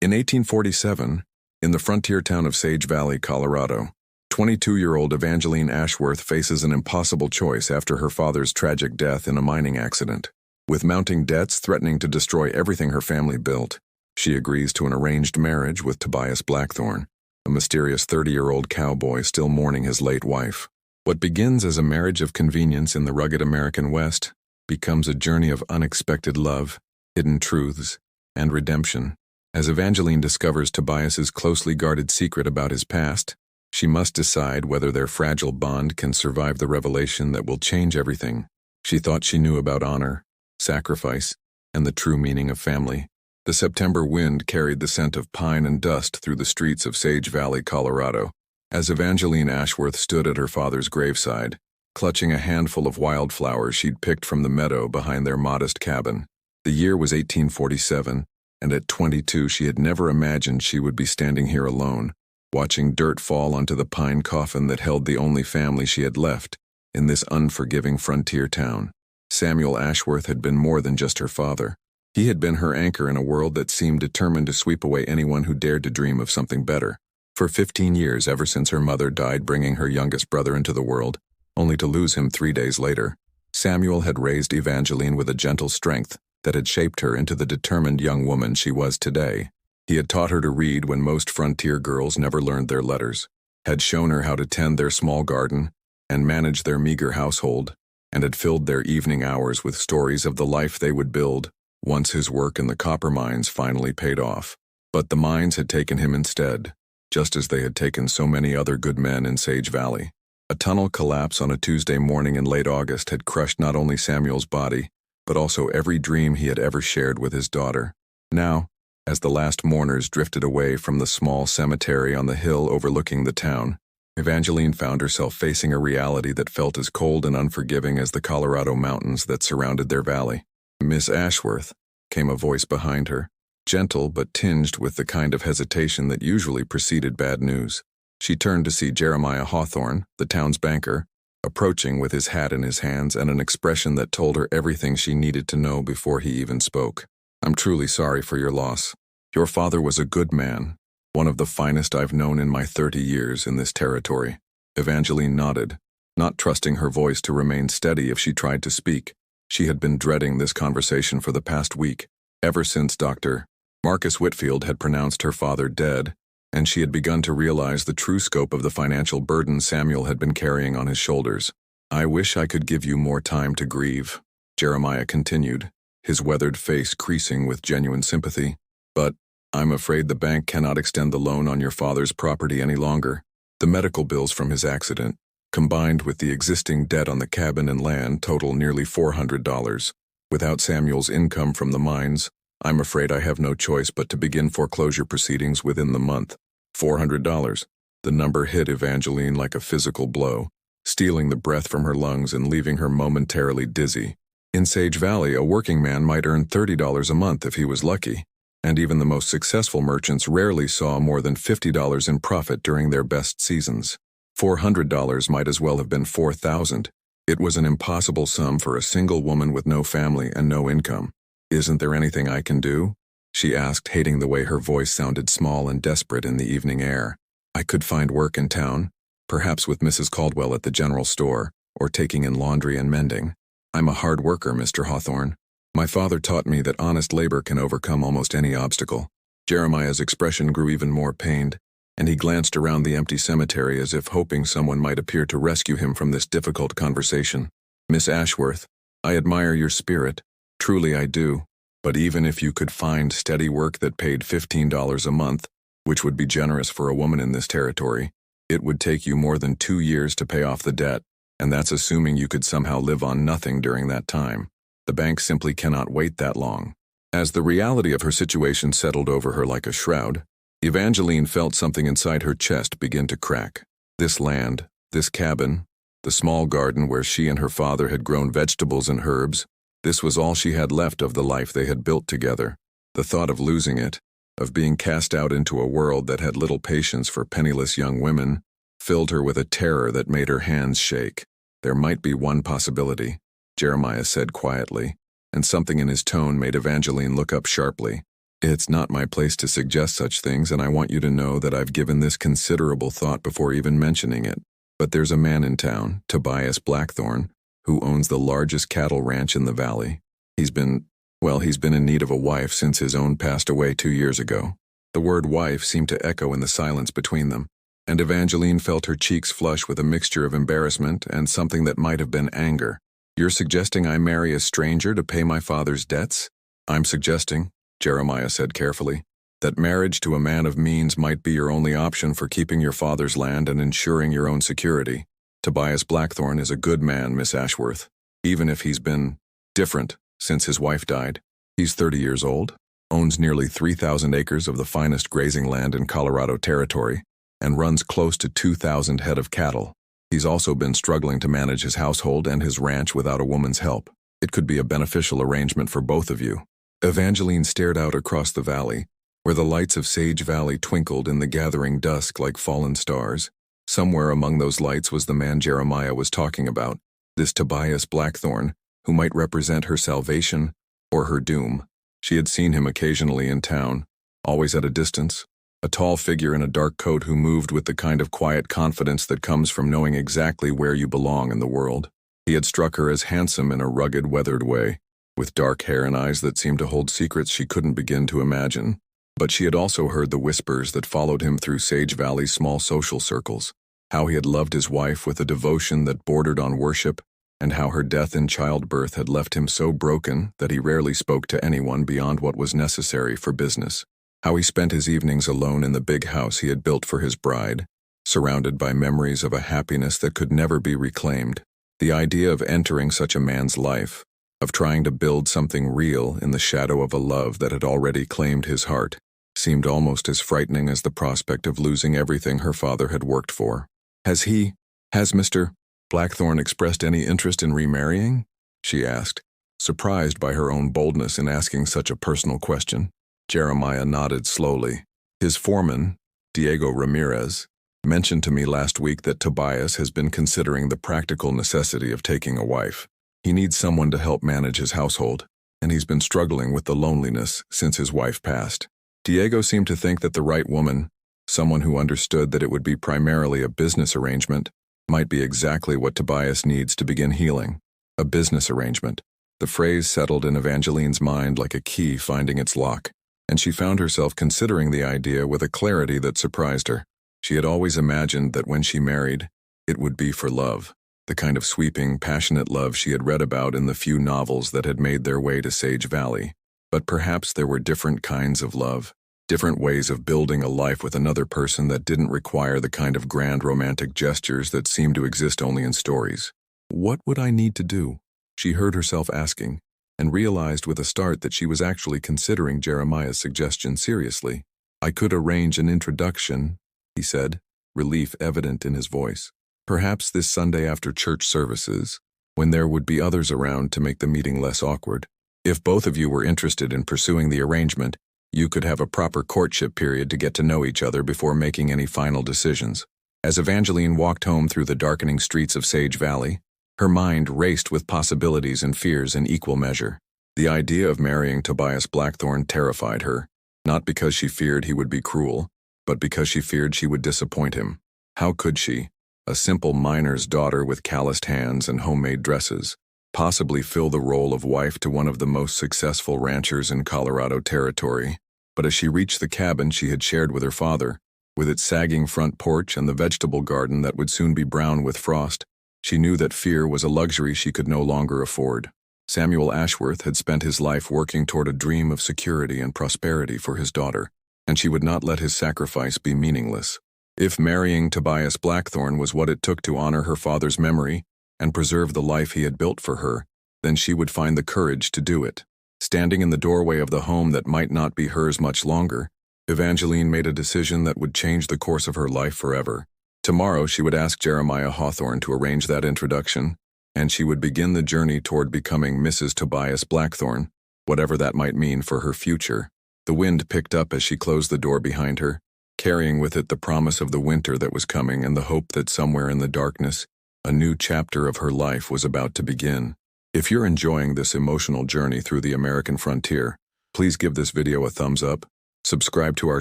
In 1847, in the frontier town of Sage Valley, Colorado, 22-year-old Evangeline Ashworth faces an impossible choice after her father's tragic death in a mining accident. With mounting debts threatening to destroy everything her family built, she agrees to an arranged marriage with Tobias Blackthorne, a mysterious 30-year-old cowboy still mourning his late wife. What begins as a marriage of convenience in the rugged American West becomes a journey of unexpected love, hidden truths, and redemption. As Evangeline discovers Tobias's closely guarded secret about his past, she must decide whether their fragile bond can survive the revelation that will change everything she thought she knew about honor, sacrifice, and the true meaning of family. The September wind carried the scent of pine and dust through the streets of Sage Valley, Colorado, as Evangeline Ashworth stood at her father's graveside, clutching a handful of wildflowers she'd picked from the meadow behind their modest cabin. The year was 1847, and at 22 she had never imagined she would be standing here alone, watching dirt fall onto the pine coffin that held the only family she had left in this unforgiving frontier town. Samuel Ashworth had been more than just her father. He had been her anchor in a world that seemed determined to sweep away anyone who dared to dream of something better. For 15 years, ever since her mother died bringing her youngest brother into the world, only to lose him 3 days later, Samuel had raised Evangeline with a gentle strength that had shaped her into the determined young woman she was today. He had taught her to read when most frontier girls never learned their letters, had shown her how to tend their small garden and manage their meager household, and had filled their evening hours with stories of the life they would build once his work in the copper mines finally paid off. But the mines had taken him instead, just as they had taken so many other good men in Sage Valley. A tunnel collapse on a Tuesday morning in late August had crushed not only Samuel's body, but also every dream he had ever shared with his daughter. Now, as the last mourners drifted away from the small cemetery on the hill overlooking the town, Evangeline found herself facing a reality that felt as cold and unforgiving as the Colorado mountains that surrounded their valley. "Miss Ashworth," came a voice behind her, gentle but tinged with the kind of hesitation that usually preceded bad news. She turned to see Jeremiah Hawthorne, the town's banker, approaching with his hat in his hands and an expression that told her everything she needed to know before he even spoke. "I'm truly sorry for your loss. Your father was a good man, one of the finest I've known in my 30 years in this territory." Evangeline nodded, not trusting her voice to remain steady if she tried to speak. She had been dreading this conversation for the past week, ever since Dr. Marcus Whitfield had pronounced her father dead, and she had begun to realize the true scope of the financial burden Samuel had been carrying on his shoulders. "I wish I could give you more time to grieve," Jeremiah continued, his weathered face creasing with genuine sympathy. "But I'm afraid the bank cannot extend the loan on your father's property any longer. The medical bills from his accident, combined with the existing debt on the cabin and land, total nearly $400. Without Samuel's income from the mines, I'm afraid I have no choice but to begin foreclosure proceedings within the month." $400. The number hit Evangeline like a physical blow, stealing the breath from her lungs and leaving her momentarily dizzy. In Sage Valley, a working man might earn $30 a month if he was lucky, and even the most successful merchants rarely saw more than $50 in profit during their best seasons. $400 might as well have been $4,000. It was an impossible sum for a single woman with no family and no income. "Isn't there anything I can do?" she asked, hating the way her voice sounded small and desperate in the evening air. "I could find work in town, perhaps with Mrs. Caldwell at the general store, or taking in laundry and mending. I'm a hard worker, Mr. Hawthorne. My father taught me that honest labor can overcome almost any obstacle." Jeremiah's expression grew even more pained, and he glanced around the empty cemetery as if hoping someone might appear to rescue him from this difficult conversation. "Miss Ashworth, I admire your spirit. Truly I do. But even if you could find steady work that paid $15 a month, which would be generous for a woman in this territory, it would take you more than 2 years to pay off the debt, and that's assuming you could somehow live on nothing during that time. The bank simply cannot wait that long." As the reality of her situation settled over her like a shroud, Evangeline felt something inside her chest begin to crack. This land, this cabin, the small garden where she and her father had grown vegetables and herbs, this was all she had left of the life they had built together. The thought of losing it, of being cast out into a world that had little patience for penniless young women, filled her with a terror that made her hands shake. "There might be one possibility," Jeremiah said quietly, and something in his tone made Evangeline look up sharply. It's not my place to suggest such things, and I want you to know that I've given this considerable thought before even mentioning it. But there's a man in town, Tobias Blackthorne, who owns the largest cattle ranch in the valley. He's been in need of a wife since his own passed away 2 years ago. The word wife seemed to echo in the silence between them, and Evangeline felt her cheeks flush with a mixture of embarrassment and something that might have been anger. You're suggesting I marry a stranger to pay my father's debts? I'm suggesting, Jeremiah said carefully, that marriage to a man of means might be your only option for keeping your father's land and ensuring your own security. Tobias Blackthorne is a good man, Miss Ashworth, even if he's been different since his wife died. He's 30 years old, owns nearly 3,000 acres of the finest grazing land in Colorado Territory, and runs close to 2,000 head of cattle. He's also been struggling to manage his household and his ranch without a woman's help. It could be a beneficial arrangement for both of you. Evangeline stared out across the valley, where the lights of Sage Valley twinkled in the gathering dusk like fallen stars. Somewhere among those lights was the man Jeremiah was talking about, this Tobias Blackthorne, who might represent her salvation or her doom. She had seen him occasionally in town, always at a distance, a tall figure in a dark coat who moved with the kind of quiet confidence that comes from knowing exactly where you belong in the world. He had struck her as handsome in a rugged, weathered way, with dark hair and eyes that seemed to hold secrets she couldn't begin to imagine. But she had also heard the whispers that followed him through Sage Valley's small social circles, how he had loved his wife with a devotion that bordered on worship, and how her death in childbirth had left him so broken that he rarely spoke to anyone beyond what was necessary for business. How he spent his evenings alone in the big house he had built for his bride, surrounded by memories of a happiness that could never be reclaimed. The idea of entering such a man's life, of trying to build something real in the shadow of a love that had already claimed his heart, seemed almost as frightening as the prospect of losing everything her father had worked for. Has Mr. Blackthorne expressed any interest in remarrying? She asked, surprised by her own boldness in asking such a personal question. Jeremiah nodded slowly. His foreman, Diego Ramirez, mentioned to me last week that Tobias has been considering the practical necessity of taking a wife. He needs someone to help manage his household, and he's been struggling with the loneliness since his wife passed. Diego seemed to think that the right woman, someone who understood that it would be primarily a business arrangement, might be exactly what Tobias needs to begin healing. A business arrangement. The phrase settled in Evangeline's mind like a key finding its lock, and she found herself considering the idea with a clarity that surprised her. She had always imagined that when she married, it would be for love, the kind of sweeping, passionate love she had read about in the few novels that had made their way to Sage Valley. But perhaps there were different kinds of love, different ways of building a life with another person that didn't require the kind of grand romantic gestures that seemed to exist only in stories. What would I need to do? She heard herself asking, and realized with a start that she was actually considering Jeremiah's suggestion seriously. I could arrange an introduction, he said, relief evident in his voice. Perhaps this Sunday after church services, when there would be others around to make the meeting less awkward. If both of you were interested in pursuing the arrangement, you could have a proper courtship period to get to know each other before making any final decisions. As Evangeline walked home through the darkening streets of Sage Valley, her mind raced with possibilities and fears in equal measure. The idea of marrying Tobias Blackthorne terrified her, not because she feared he would be cruel, but because she feared she would disappoint him. How could she, a simple miner's daughter with calloused hands and homemade dresses, possibly fill the role of wife to one of the most successful ranchers in Colorado Territory? But as she reached the cabin she had shared with her father, with its sagging front porch and the vegetable garden that would soon be brown with frost, she knew that fear was a luxury she could no longer afford. Samuel Ashworth had spent his life working toward a dream of security and prosperity for his daughter, and she would not let his sacrifice be meaningless. If marrying Tobias Blackthorne was what it took to honor her father's memory and preserve the life he had built for her, then she would find the courage to do it. Standing in the doorway of the home that might not be hers much longer, Evangeline made a decision that would change the course of her life forever. Tomorrow she would ask Jeremiah Hawthorne to arrange that introduction, and she would begin the journey toward becoming Mrs. Tobias Blackthorne, whatever that might mean for her future. The wind picked up as she closed the door behind her, carrying with it the promise of the winter that was coming and the hope that somewhere in the darkness, a new chapter of her life was about to begin. If you're enjoying this emotional journey through the American frontier, Please give this video a thumbs up, subscribe to our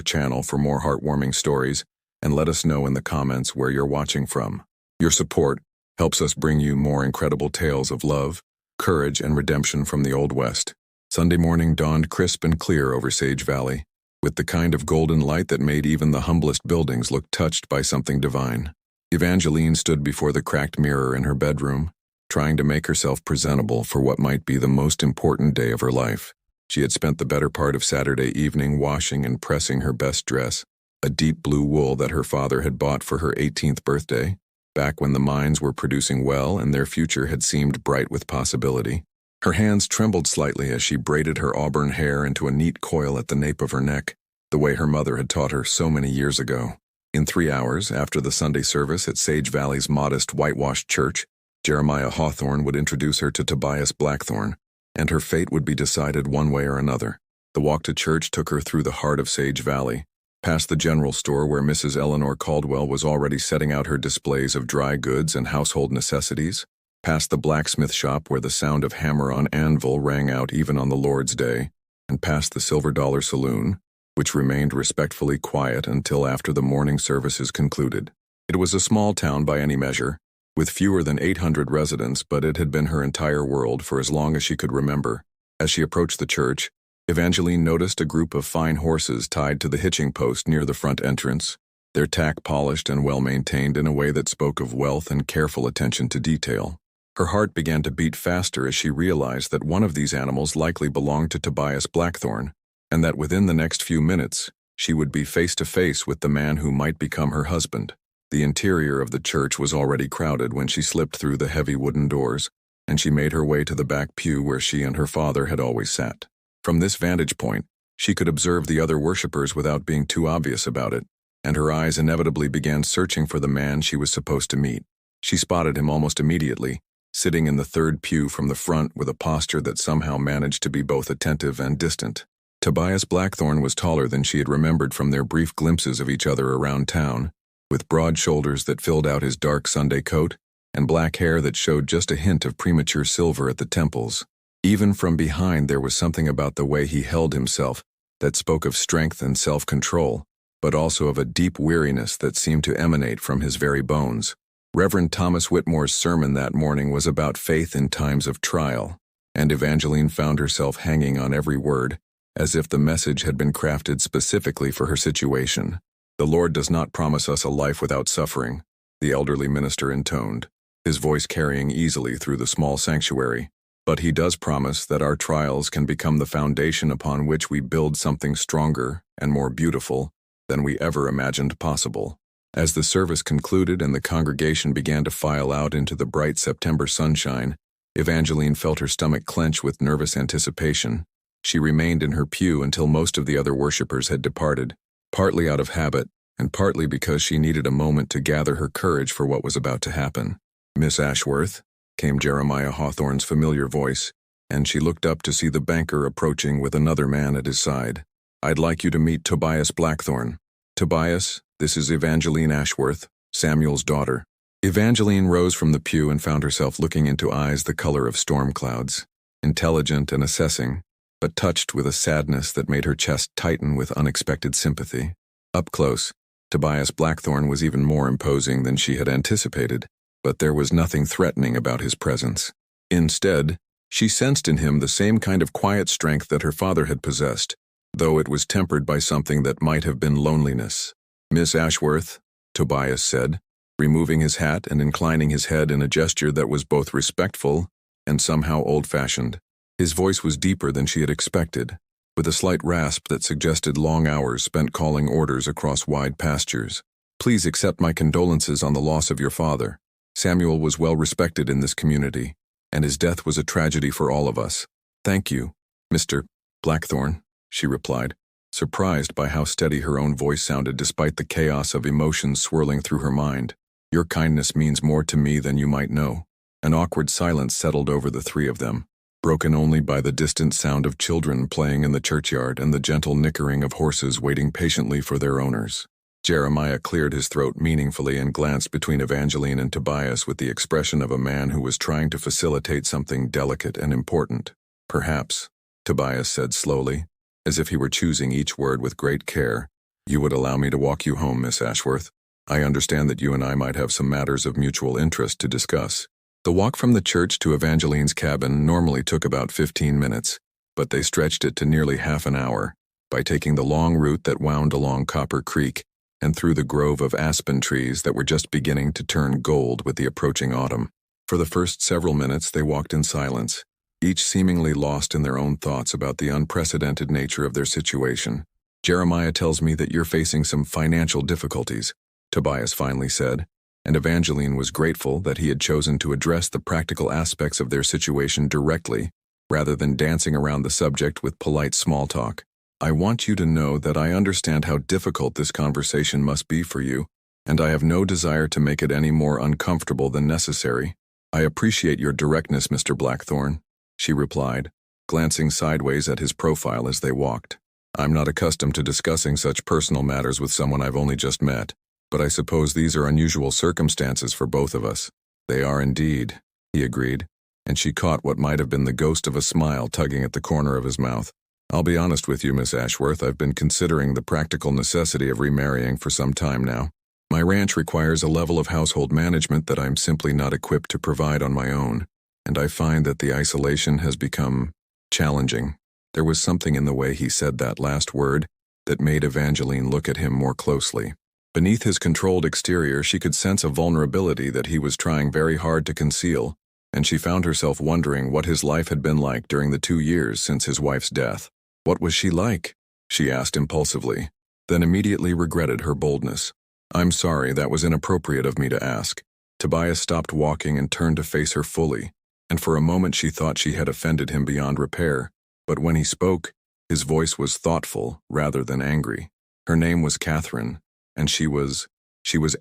channel for more heartwarming stories, and let us know in the comments where you're watching from. Your support helps us bring you more incredible tales of love, courage, and redemption from the Old West. Sunday morning dawned crisp and clear over Sage Valley, with the kind of golden light that made even the humblest buildings look touched by something divine. Evangeline stood before the cracked mirror in her bedroom, trying to make herself presentable for what might be the most important day of her life. She had spent the better part of Saturday evening washing and pressing her best dress, a deep blue wool that her father had bought for her 18th birthday, back when the mines were producing well and their future had seemed bright with possibility. Her hands trembled slightly as she braided her auburn hair into a neat coil at the nape of her neck, the way her mother had taught her so many years ago. In 3 hours, after the Sunday service at Sage Valley's modest whitewashed church, Jeremiah Hawthorne would introduce her to Tobias Blackthorne, and her fate would be decided one way or another. The walk to church took her through the heart of Sage Valley, past the general store where Mrs. Eleanor Caldwell was already setting out her displays of dry goods and household necessities, past the blacksmith shop where the sound of hammer on anvil rang out even on the Lord's Day, and past the Silver Dollar Saloon, which remained respectfully quiet until after the morning services concluded. It was a small town by any measure, with fewer than 800 residents, but it had been her entire world for as long as she could remember. As she approached the church, Evangeline noticed a group of fine horses tied to the hitching post near the front entrance, their tack polished and well-maintained in a way that spoke of wealth and careful attention to detail. Her heart began to beat faster as she realized that one of these animals likely belonged to Tobias Blackthorne, and that within the next few minutes, she would be face to face with the man who might become her husband. The interior of the church was already crowded when she slipped through the heavy wooden doors, and she made her way to the back pew where she and her father had always sat. From this vantage point, she could observe the other worshippers without being too obvious about it, and her eyes inevitably began searching for the man she was supposed to meet. She spotted him almost immediately, sitting in the third pew from the front with a posture that somehow managed to be both attentive and distant. Tobias Blackthorne was taller than she had remembered from their brief glimpses of each other around town, with broad shoulders that filled out his dark Sunday coat, and black hair that showed just a hint of premature silver at the temples. Even from behind there was something about the way he held himself that spoke of strength and self-control, but also of a deep weariness that seemed to emanate from his very bones. Reverend Thomas Whitmore's sermon that morning was about faith in times of trial, and Evangeline found herself hanging on every word, as if the message had been crafted specifically for her situation. "The Lord does not promise us a life without suffering," the elderly minister intoned, his voice carrying easily through the small sanctuary. "But He does promise that our trials can become the foundation upon which we build something stronger and more beautiful than we ever imagined possible." As the service concluded and the congregation began to file out into the bright September sunshine, Evangeline felt her stomach clench with nervous anticipation. She remained in her pew until most of the other worshippers had departed, partly out of habit, and partly because she needed a moment to gather her courage for what was about to happen. "Miss Ashworth," came Jeremiah Hawthorne's familiar voice, and she looked up to see the banker approaching with another man at his side. "I'd like you to meet Tobias Blackthorne. Tobias, this is Evangeline Ashworth, Samuel's daughter." Evangeline rose from the pew and found herself looking into eyes the color of storm clouds, intelligent and assessing, but touched with a sadness that made her chest tighten with unexpected sympathy. Up close, Tobias Blackthorne was even more imposing than she had anticipated, but there was nothing threatening about his presence. Instead, she sensed in him the same kind of quiet strength that her father had possessed, though it was tempered by something that might have been loneliness. "Miss Ashworth," Tobias said, removing his hat and inclining his head in a gesture that was both respectful and somehow old-fashioned. His voice was deeper than she had expected, with a slight rasp that suggested long hours spent calling orders across wide pastures. "Please accept my condolences on the loss of your father. Samuel was well respected in this community, and his death was a tragedy for all of us." "Thank you, Mr. Blackthorne," she replied, surprised by how steady her own voice sounded despite the chaos of emotions swirling through her mind. "Your kindness means more to me than you might know." An awkward silence settled over the three of them, broken only by the distant sound of children playing in the churchyard and the gentle nickering of horses waiting patiently for their owners. Jeremiah cleared his throat meaningfully and glanced between Evangeline and Tobias with the expression of a man who was trying to facilitate something delicate and important. "Perhaps," Tobias said slowly, as if he were choosing each word with great care. "You would allow me to walk you home, Miss Ashworth? I understand that you and I might have some matters of mutual interest to discuss." The walk from the church to Evangeline's cabin normally took about 15 minutes, but they stretched it to nearly half an hour by taking the long route that wound along Copper Creek and through the grove of aspen trees that were just beginning to turn gold with the approaching autumn. For the first several minutes they walked in silence, each seemingly lost in their own thoughts about the unprecedented nature of their situation. "Jeremiah tells me that you're facing some financial difficulties," Tobias finally said, and Evangeline was grateful that he had chosen to address the practical aspects of their situation directly, rather than dancing around the subject with polite small talk. "I want you to know that I understand how difficult this conversation must be for you, and I have no desire to make it any more uncomfortable than necessary. I appreciate your directness, Mr. Blackthorne," she replied, glancing sideways at his profile as they walked. "I'm not accustomed to discussing such personal matters with someone I've only just met, but I suppose these are unusual circumstances for both of us." "They are indeed," he agreed, and she caught what might have been the ghost of a smile tugging at the corner of his mouth. "I'll be honest with you, Miss Ashworth, I've been considering the practical necessity of remarrying for some time now. My ranch requires a level of household management that I'm simply not equipped to provide on my own, and I find that the isolation has become challenging." There was something in the way he said that last word that made Evangeline look at him more closely. Beneath his controlled exterior, she could sense a vulnerability that he was trying very hard to conceal, and she found herself wondering what his life had been like during the 2 years since his wife's death. What was she like? She asked impulsively, then immediately regretted her boldness. "I'm sorry, that was inappropriate of me to ask." Tobias stopped walking and turned to face her fully, and for a moment she thought she had offended him beyond repair, but when he spoke, his voice was thoughtful rather than angry. "Her name was Catherine, and she was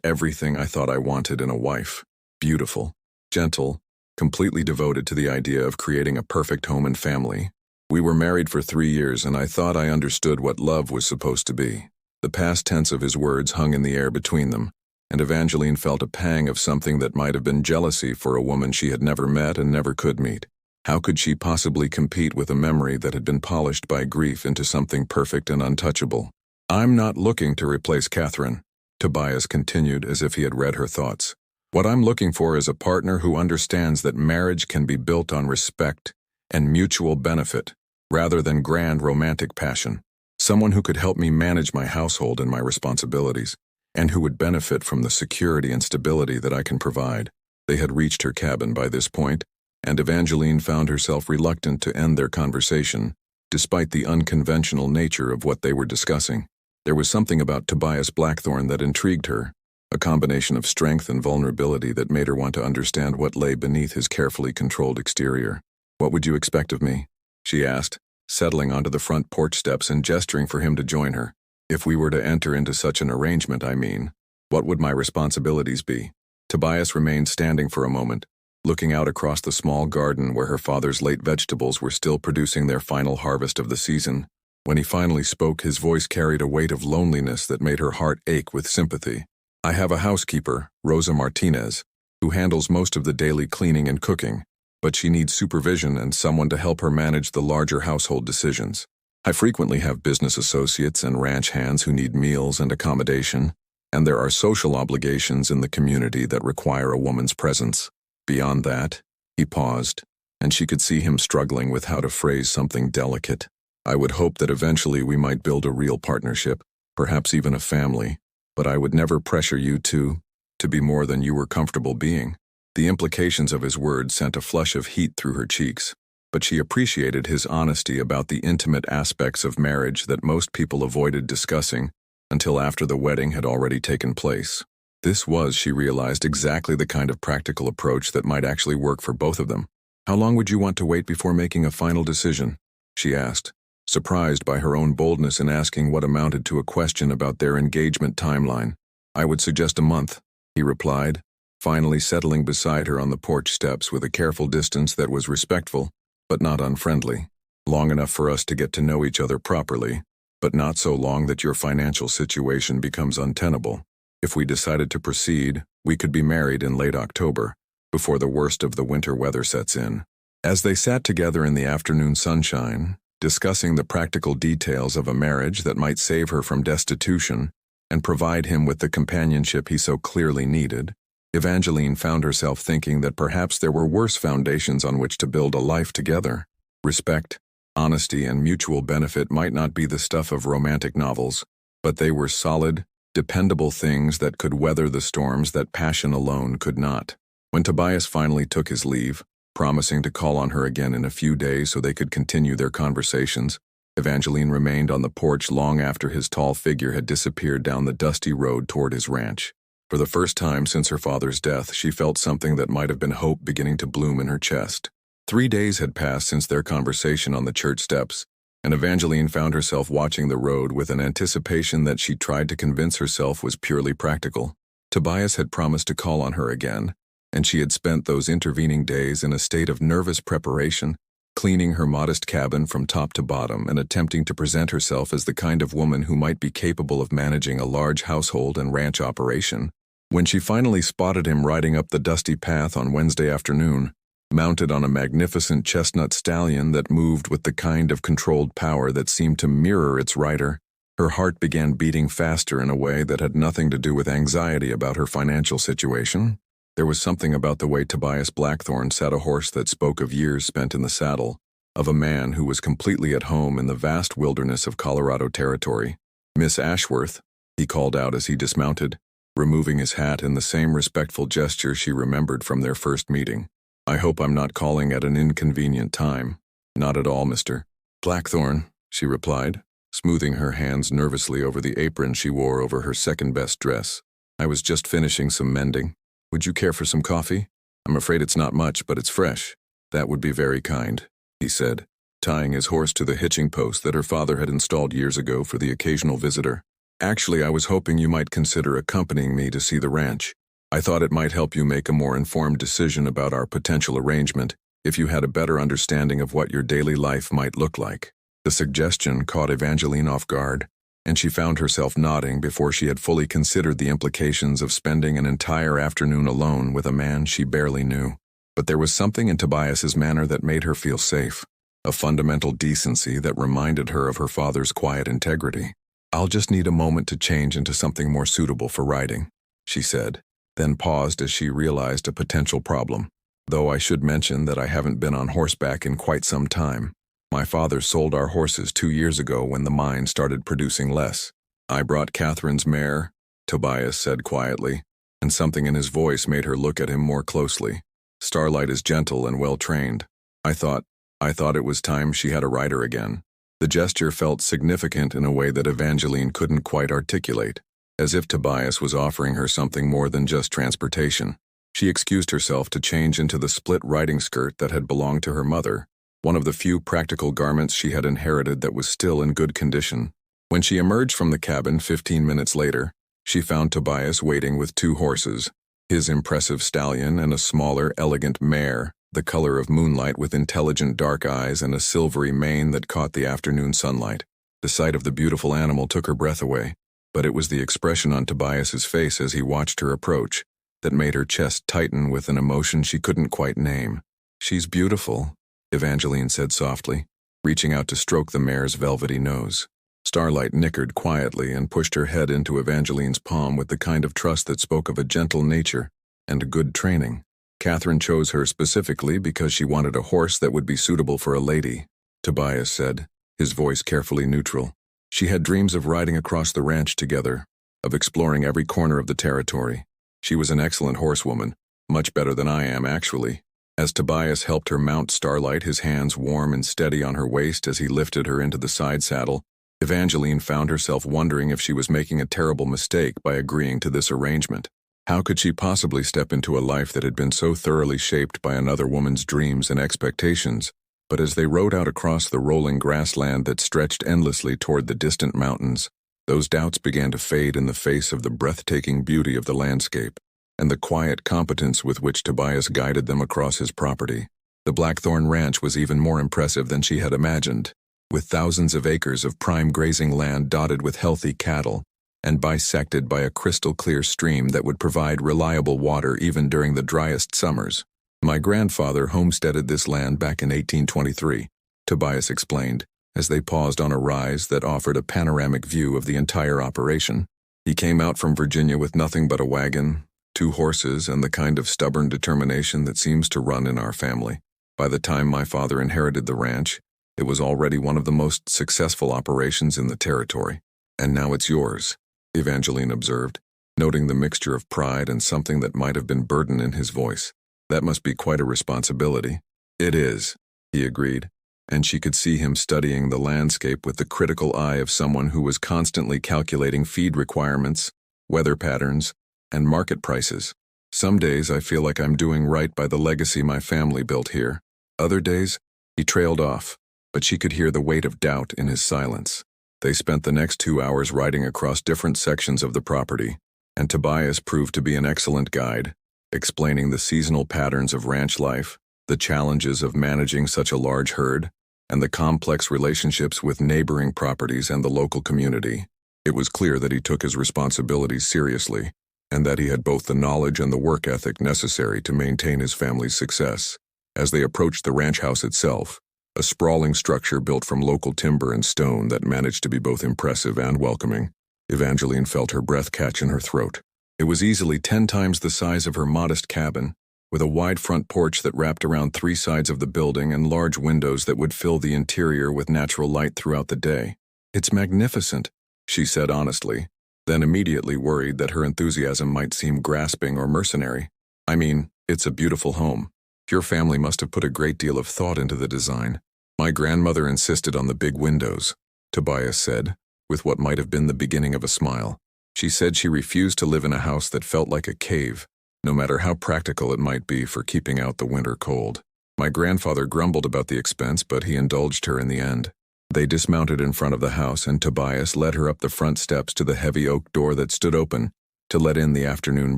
everything I thought I wanted in a wife. Beautiful, gentle, completely devoted to the idea of creating a perfect home and family. We were married for 3 years, and I thought I understood what love was supposed to be." The past tense of his words hung in the air between them, and Evangeline felt a pang of something that might have been jealousy for a woman she had never met and never could meet. How could she possibly compete with a memory that had been polished by grief into something perfect and untouchable? "I'm not looking to replace Catherine," Tobias continued as if he had read her thoughts. "What I'm looking for is a partner who understands that marriage can be built on respect and mutual benefit, rather than grand romantic passion. Someone who could help me manage my household and my responsibilities, and who would benefit from the security and stability that I can provide." They had reached her cabin by this point, and Evangeline found herself reluctant to end their conversation, despite the unconventional nature of what they were discussing. There was something about Tobias Blackthorne that intrigued her, a combination of strength and vulnerability that made her want to understand what lay beneath his carefully controlled exterior. "What would you expect of me?" she asked, settling onto the front porch steps and gesturing for him to join her. "If we were to enter into such an arrangement, I mean, what would my responsibilities be?" Tobias remained standing for a moment, looking out across the small garden where her father's late vegetables were still producing their final harvest of the season. When he finally spoke, his voice carried a weight of loneliness that made her heart ache with sympathy. "I have a housekeeper, Rosa Martinez, who handles most of the daily cleaning and cooking, but she needs supervision and someone to help her manage the larger household decisions. I frequently have business associates and ranch hands who need meals and accommodation, and there are social obligations in the community that require a woman's presence. Beyond that," he paused, and she could see him struggling with how to phrase something delicate. "I would hope that eventually we might build a real partnership, perhaps even a family, but I would never pressure you to be more than you were comfortable being." The implications of his words sent a flush of heat through her cheeks, but she appreciated his honesty about the intimate aspects of marriage that most people avoided discussing until after the wedding had already taken place. This was, she realized, exactly the kind of practical approach that might actually work for both of them. "How long would you want to wait before making a final decision?" she asked, surprised by her own boldness in asking what amounted to a question about their engagement timeline. "I would suggest a month," he replied, finally settling beside her on the porch steps with a careful distance that was respectful, but not unfriendly. "Long enough for us to get to know each other properly, but not so long that your financial situation becomes untenable. If we decided to proceed, we could be married in late October, before the worst of the winter weather sets in." As they sat together in the afternoon sunshine, discussing the practical details of a marriage that might save her from destitution and provide him with the companionship he so clearly needed. Evangeline found herself thinking that perhaps there were worse foundations on which to build a life together. Respect, honesty, and mutual benefit might not be the stuff of romantic novels, but they were solid, dependable things that could weather the storms that passion alone could not. When Tobias finally took his leave, promising to call on her again in a few days so they could continue their conversations, Evangeline remained on the porch long after his tall figure had disappeared down the dusty road toward his ranch. For the first time since her father's death, she felt something that might have been hope beginning to bloom in her chest. 3 days had passed since their conversation on the church steps, and Evangeline found herself watching the road with an anticipation that she tried to convince herself was purely practical. Tobias had promised to call on her again, and she had spent those intervening days in a state of nervous preparation, cleaning her modest cabin from top to bottom and attempting to present herself as the kind of woman who might be capable of managing a large household and ranch operation. When she finally spotted him riding up the dusty path on Wednesday afternoon, mounted on a magnificent chestnut stallion that moved with the kind of controlled power that seemed to mirror its rider, her heart began beating faster in a way that had nothing to do with anxiety about her financial situation. There was something about the way Tobias Blackthorne sat a horse that spoke of years spent in the saddle, of a man who was completely at home in the vast wilderness of Colorado territory. "Miss Ashworth," he called out as he dismounted, removing his hat in the same respectful gesture she remembered from their first meeting. "I hope I'm not calling at an inconvenient time." "Not at all, Mr. Blackthorne," she replied, smoothing her hands nervously over the apron she wore over her second-best dress. "I was just finishing some mending. Would you care for some coffee? I'm afraid it's not much, but it's fresh." "That would be very kind," he said, tying his horse to the hitching post that her father had installed years ago for the occasional visitor. "Actually, I was hoping you might consider accompanying me to see the ranch. I thought it might help you make a more informed decision about our potential arrangement if you had a better understanding of what your daily life might look like." The suggestion caught Evangeline off guard, and she found herself nodding before she had fully considered the implications of spending an entire afternoon alone with a man she barely knew. But there was something in Tobias's manner that made her feel safe, a fundamental decency that reminded her of her father's quiet integrity. "I'll just need a moment to change into something more suitable for riding," she said, then paused as she realized a potential problem. "Though I should mention that I haven't been on horseback in quite some time. My father sold our horses 2 years ago when the mine started producing less." "I brought Catherine's mare," Tobias said quietly, and something in his voice made her look at him more closely. "Starlight is gentle and well-trained. I thought it was time she had a rider again." The gesture felt significant in a way that Evangeline couldn't quite articulate, as if Tobias was offering her something more than just transportation. She excused herself to change into the split riding skirt that had belonged to her mother, one of the few practical garments she had inherited that was still in good condition. When she emerged from the cabin 15 minutes later, she found Tobias waiting with 2 horses, his impressive stallion and a smaller, elegant mare, the color of moonlight with intelligent dark eyes and a silvery mane that caught the afternoon sunlight. The sight of the beautiful animal took her breath away, but it was the expression on Tobias's face as he watched her approach that made her chest tighten with an emotion she couldn't quite name. "She's beautiful," Evangeline said softly, reaching out to stroke the mare's velvety nose. Starlight nickered quietly and pushed her head into Evangeline's palm with the kind of trust that spoke of a gentle nature and good training. "Catherine chose her specifically because she wanted a horse that would be suitable for a lady," Tobias said, his voice carefully neutral. "She had dreams of riding across the ranch together, of exploring every corner of the territory. She was an excellent horsewoman, much better than I am, actually." As Tobias helped her mount Starlight, his hands warm and steady on her waist as he lifted her into the side saddle, Evangeline found herself wondering if she was making a terrible mistake by agreeing to this arrangement. How could she possibly step into a life that had been so thoroughly shaped by another woman's dreams and expectations? But as they rode out across the rolling grassland that stretched endlessly toward the distant mountains, those doubts began to fade in the face of the breathtaking beauty of the landscape and the quiet competence with which Tobias guided them across his property. The Blackthorne Ranch was even more impressive than she had imagined, with thousands of acres of prime grazing land dotted with healthy cattle and bisected by a crystal-clear stream that would provide reliable water even during the driest summers. "My grandfather homesteaded this land back in 1823, Tobias explained, as they paused on a rise that offered a panoramic view of the entire operation. He came out from Virginia with nothing but a wagon, 2 horses, and the kind of stubborn determination that seems to run in our family. By the time my father inherited the ranch, it was already one of the most successful operations in the territory. And now it's yours, Evangeline observed, noting the mixture of pride and something that might have been burden in his voice. That must be quite a responsibility. It is, he agreed, and she could see him studying the landscape with the critical eye of someone who was constantly calculating feed requirements, weather patterns, and market prices. Some days I feel like I'm doing right by the legacy my family built here. Other days, he trailed off, but she could hear the weight of doubt in his silence. They spent the next 2 hours riding across different sections of the property, and Tobias proved to be an excellent guide, explaining the seasonal patterns of ranch life, the challenges of managing such a large herd, and the complex relationships with neighboring properties and the local community. It was clear that he took his responsibilities seriously, and that he had both the knowledge and the work ethic necessary to maintain his family's success. As they approached the ranch house itself, a sprawling structure built from local timber and stone that managed to be both impressive and welcoming, Evangeline felt her breath catch in her throat. It was easily 10 times the size of her modest cabin, with a wide front porch that wrapped around 3 sides of the building and large windows that would fill the interior with natural light throughout the day. "It's magnificent," she said honestly, then immediately worried that her enthusiasm might seem grasping or mercenary. "I mean, it's a beautiful home. Your family must have put a great deal of thought into the design." "My grandmother insisted on the big windows," Tobias said, with what might have been the beginning of a smile. "She said she refused to live in a house that felt like a cave, no matter how practical it might be for keeping out the winter cold." My grandfather grumbled about the expense, but he indulged her in the end. They dismounted in front of the house, and Tobias led her up the front steps to the heavy oak door that stood open to let in the afternoon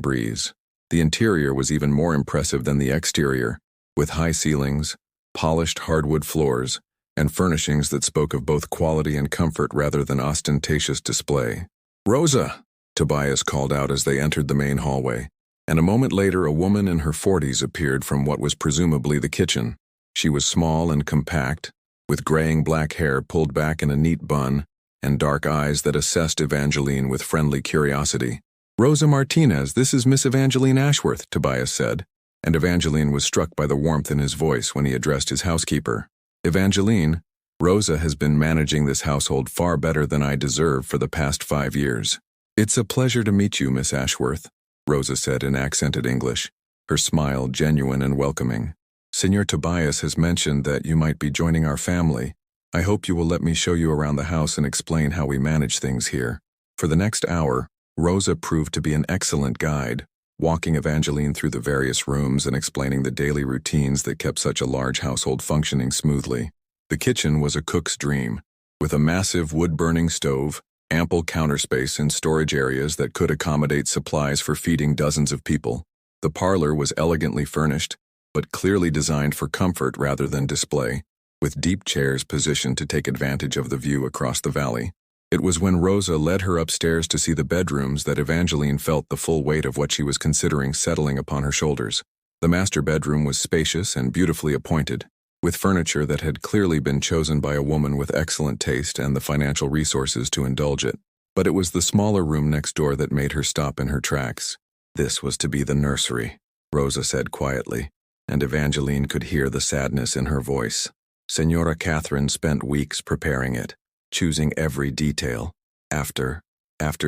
breeze. The interior was even more impressive than the exterior, with high ceilings, polished hardwood floors, and furnishings that spoke of both quality and comfort rather than ostentatious display. "Rosa!" Tobias called out as they entered the main hallway, and a moment later a woman in her 40s appeared from what was presumably the kitchen. She was small and compact, with graying black hair pulled back in a neat bun, and dark eyes that assessed Evangeline with friendly curiosity. "Rosa Martinez, this is Miss Evangeline Ashworth," Tobias said, and Evangeline was struck by the warmth in his voice when he addressed his housekeeper. "Evangeline, Rosa has been managing this household far better than I deserve for the past 5 years." "It's a pleasure to meet you, Miss Ashworth," Rosa said in accented English, her smile genuine and welcoming. "Senor Tobias has mentioned that you might be joining our family. I hope you will let me show you around the house and explain how we manage things here." For the next hour, Rosa proved to be an excellent guide, walking Evangeline through the various rooms and explaining the daily routines that kept such a large household functioning smoothly. The kitchen was a cook's dream, with a massive wood-burning stove, ample counter space and storage areas that could accommodate supplies for feeding dozens of people. The parlor was elegantly furnished, but clearly designed for comfort rather than display, with deep chairs positioned to take advantage of the view across the valley. It was when Rosa led her upstairs to see the bedrooms that Evangeline felt the full weight of what she was considering settling upon her shoulders. The master bedroom was spacious and beautifully appointed, with furniture that had clearly been chosen by a woman with excellent taste and the financial resources to indulge it. But it was the smaller room next door that made her stop in her tracks. "This was to be the nursery," Rosa said quietly, and Evangeline could hear the sadness in her voice. "Senora Catherine spent weeks preparing it, choosing every detail. After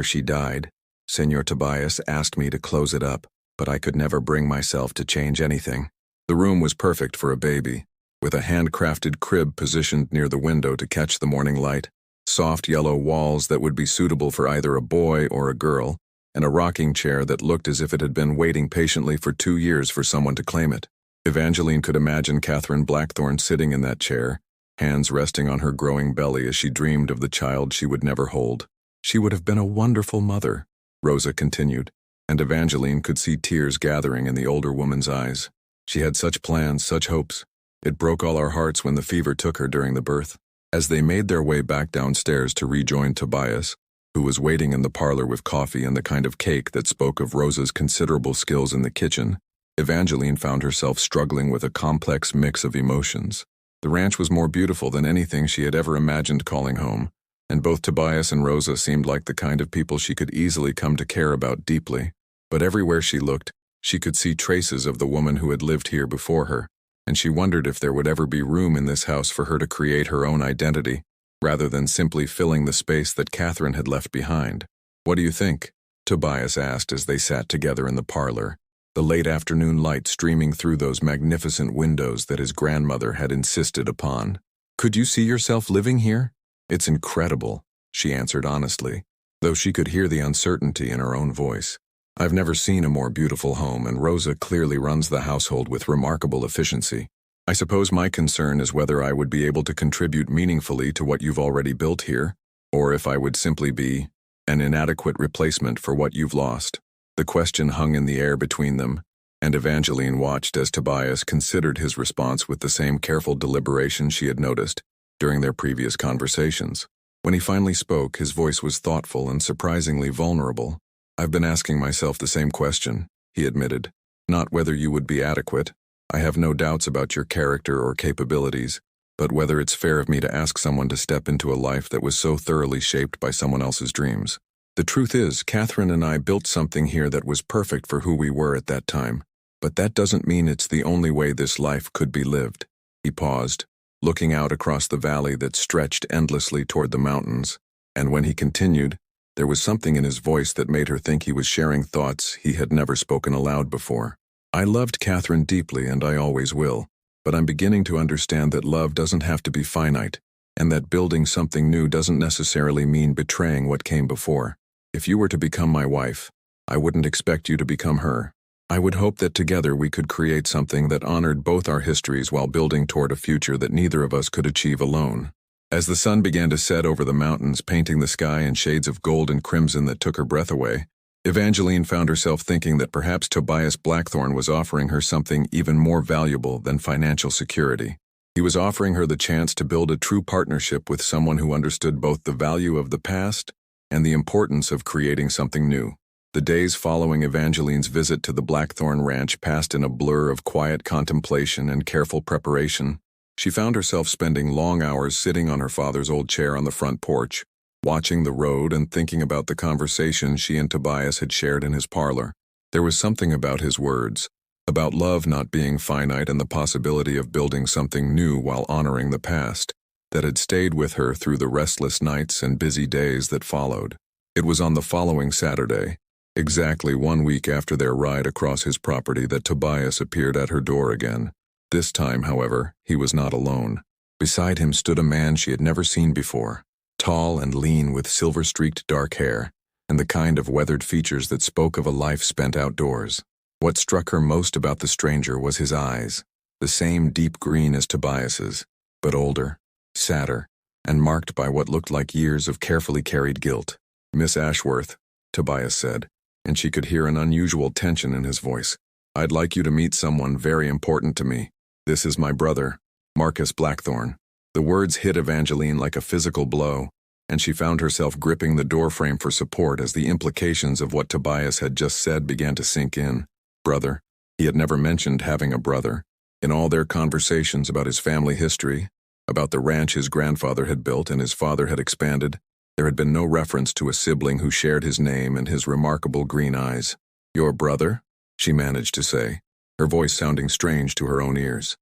she died, Senor Tobias asked me to close it up, but I could never bring myself to change anything." The room was perfect for a baby, with a handcrafted crib positioned near the window to catch the morning light, soft yellow walls that would be suitable for either a boy or a girl, and a rocking chair that looked as if it had been waiting patiently for 2 years for someone to claim it. Evangeline could imagine Catherine Blackthorne sitting in that chair, hands resting on her growing belly as she dreamed of the child she would never hold. "She would have been a wonderful mother," Rosa continued, and Evangeline could see tears gathering in the older woman's eyes. "She had such plans, such hopes. It broke all our hearts when the fever took her during the birth." As they made their way back downstairs to rejoin Tobias, who was waiting in the parlor with coffee and the kind of cake that spoke of Rosa's considerable skills in the kitchen, Evangeline found herself struggling with a complex mix of emotions. The ranch was more beautiful than anything she had ever imagined calling home, and both Tobias and Rosa seemed like the kind of people she could easily come to care about deeply. But everywhere she looked, she could see traces of the woman who had lived here before her, and she wondered if there would ever be room in this house for her to create her own identity, rather than simply filling the space that Catherine had left behind. "What do you think?" Tobias asked as they sat together in the parlor, the late afternoon light streaming through those magnificent windows that his grandmother had insisted upon. "Could you see yourself living here?" "It's incredible," she answered honestly, though she could hear the uncertainty in her own voice. "I've never seen a more beautiful home, and Rosa clearly runs the household with remarkable efficiency. I suppose my concern is whether I would be able to contribute meaningfully to what you've already built here, or if I would simply be an inadequate replacement for what you've lost." The question hung in the air between them, and Evangeline watched as Tobias considered his response with the same careful deliberation she had noticed during their previous conversations. When he finally spoke, his voice was thoughtful and surprisingly vulnerable. "I've been asking myself the same question," he admitted. "Not whether you would be adequate. I have no doubts about your character or capabilities, but whether it's fair of me to ask someone to step into a life that was so thoroughly shaped by someone else's dreams. The truth is, Catherine and I built something here that was perfect for who we were at that time, but that doesn't mean it's the only way this life could be lived." He paused, looking out across the valley that stretched endlessly toward the mountains, and when he continued, there was something in his voice that made her think he was sharing thoughts he had never spoken aloud before. "I loved Catherine deeply, and I always will, but I'm beginning to understand that love doesn't have to be finite, and that building something new doesn't necessarily mean betraying what came before. If you were to become my wife, I wouldn't expect you to become her. I would hope that together we could create something that honored both our histories while building toward a future that neither of us could achieve alone." As the sun began to set over the mountains, painting the sky in shades of gold and crimson that took her breath away, Evangeline found herself thinking that perhaps Tobias Blackthorne was offering her something even more valuable than financial security. He was offering her the chance to build a true partnership with someone who understood both the value of the past and the importance of creating something new. The days following Evangeline's visit to the Blackthorne Ranch passed in a blur of quiet contemplation and careful preparation. She found herself spending long hours sitting on her father's old chair on the front porch, watching the road and thinking about the conversation she and Tobias had shared in his parlor. There was something about his words, about love not being finite and the possibility of building something new while honoring the past, that had stayed with her through the restless nights and busy days that followed. It was on the following Saturday, exactly 1 week after their ride across his property, that Tobias appeared at her door again. This time, however, he was not alone. Beside him stood a man she had never seen before, tall and lean with silver-streaked dark hair, and the kind of weathered features that spoke of a life spent outdoors. What struck her most about the stranger was his eyes, the same deep green as Tobias's, but older, sadder, and marked by what looked like years of carefully carried guilt. "Miss Ashworth," Tobias said, and she could hear an unusual tension in his voice. "I'd like you to meet someone very important to me. This is my brother, Marcus Blackthorne." The words hit Evangeline like a physical blow, and she found herself gripping the doorframe for support as the implications of what Tobias had just said began to sink in. Brother. He had never mentioned having a brother. In all their conversations about his family history, about the ranch his grandfather had built and his father had expanded, there had been no reference to a sibling who shared his name and his remarkable green eyes. "Your brother?" she managed to say, her voice sounding strange to her own ears.